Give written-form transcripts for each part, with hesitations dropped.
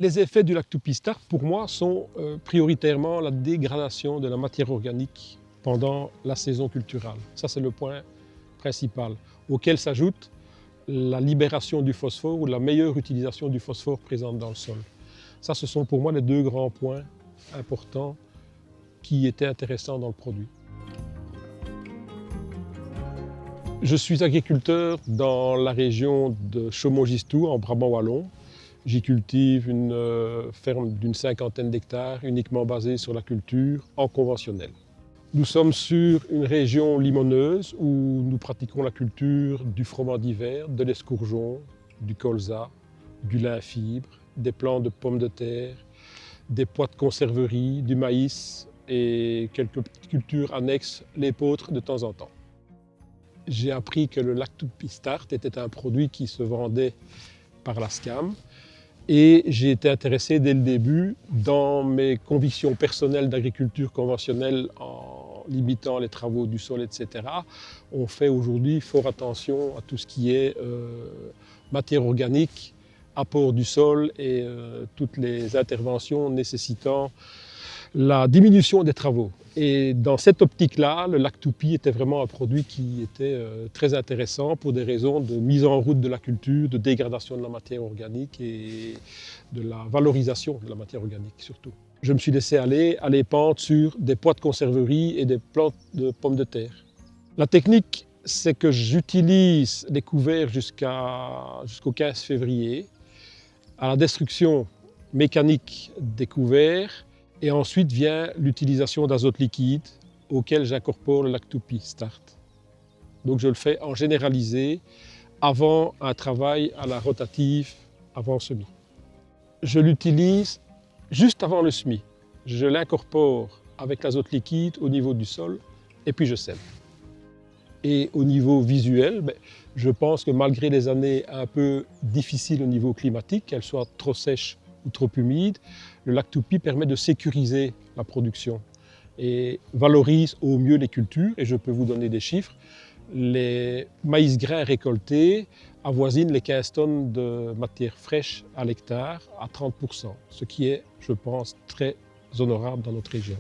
Les effets du lactopistart, pour moi, sont prioritairement la dégradation de la matière organique pendant la saison culturale. Ça, c'est le point principal, auquel s'ajoute la libération du phosphore ou la meilleure utilisation du phosphore présent dans le sol. Ça, ce sont pour moi les deux grands points importants qui étaient intéressants dans le produit. Je suis agriculteur dans la région de Chaumont-Gistoux, en Brabant wallon. J'y cultive une ferme d'une 50aine d'hectares, uniquement basée sur la culture en conventionnel. Nous sommes sur une région limoneuse où nous pratiquons la culture du froment d'hiver, de l'escourgeon, du colza, du lin fibre, des plants de pommes de terre, des pois de conserverie, du maïs et quelques petites cultures annexes, l'épeautre de temps en temps. J'ai appris que le lactopistart était un produit qui se vendait par la SCAM et j'ai été intéressé dès le début dans mes convictions personnelles d'agriculture conventionnelle en limitant les travaux du sol, etc. On fait aujourd'hui fort attention à tout ce qui est matière organique, apport du sol et toutes les interventions nécessitant la diminution des travaux. Et dans cette optique-là, le Lactopi était vraiment un produit qui était très intéressant pour des raisons de mise en route de la culture, de dégradation de la matière organique et de la valorisation de la matière organique surtout. Je me suis laissé aller à les pendre sur des pois de conserverie et des plantes de pommes de terre. La technique, c'est que j'utilise les couverts jusqu'au 15 février à la destruction mécanique des couverts. Et ensuite vient l'utilisation d'azote liquide auquel j'incorpore le lactopistart. Donc je le fais en généralisé avant un travail à la rotative avant semis. Je l'utilise juste avant le semis. Je l'incorpore avec l'azote liquide au niveau du sol et puis je sème. Et au niveau visuel, je pense que malgré les années un peu difficiles au niveau climatique, qu'elles soient trop sèches ou trop humides, le Lactopi permet de sécuriser la production et valorise au mieux les cultures. Et je peux vous donner des chiffres. Les maïs grains récoltés avoisinent les 15 tonnes de matière fraîche à l'hectare à 30%, ce qui est, je pense, très honorable dans notre région.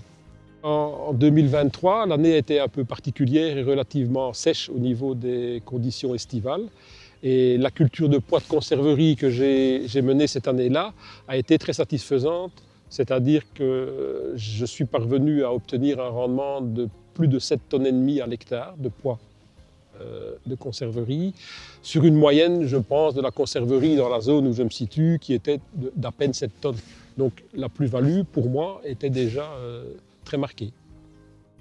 En 2023, l'année a été un peu particulière et relativement sèche au niveau des conditions estivales. Et la culture de pois de conserverie que j'ai menée cette année-là a été très satisfaisante, c'est-à-dire que je suis parvenu à obtenir un rendement de plus de 7,5 tonnes à l'hectare de pois de conserverie, sur une moyenne, je pense, de la conserverie dans la zone où je me situe, qui était d'à peine 7 tonnes. Donc la plus-value, pour moi, était déjà très marquée.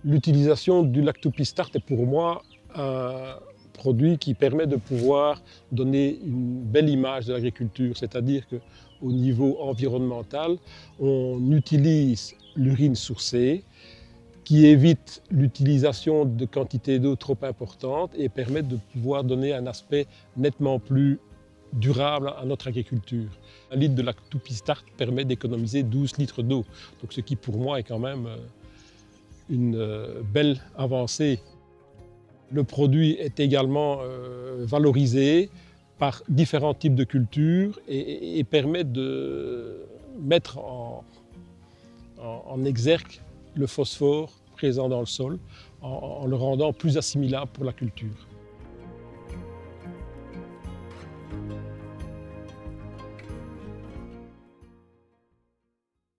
L'utilisation du lactopistart est pour moi un produit qui permet de pouvoir donner une belle image de l'agriculture, c'est-à-dire qu'au niveau environnemental, on utilise l'urine sourcée qui évite l'utilisation de quantités d'eau trop importantes et permet de pouvoir donner un aspect nettement plus durable à notre agriculture. Un litre de lactopistart permet d'économiser 12 litres d'eau, donc ce qui pour moi est quand même une belle avancée. Le produit est également valorisé par différents types de cultures et permet de mettre en exergue le phosphore présent dans le sol en le rendant plus assimilable pour la culture.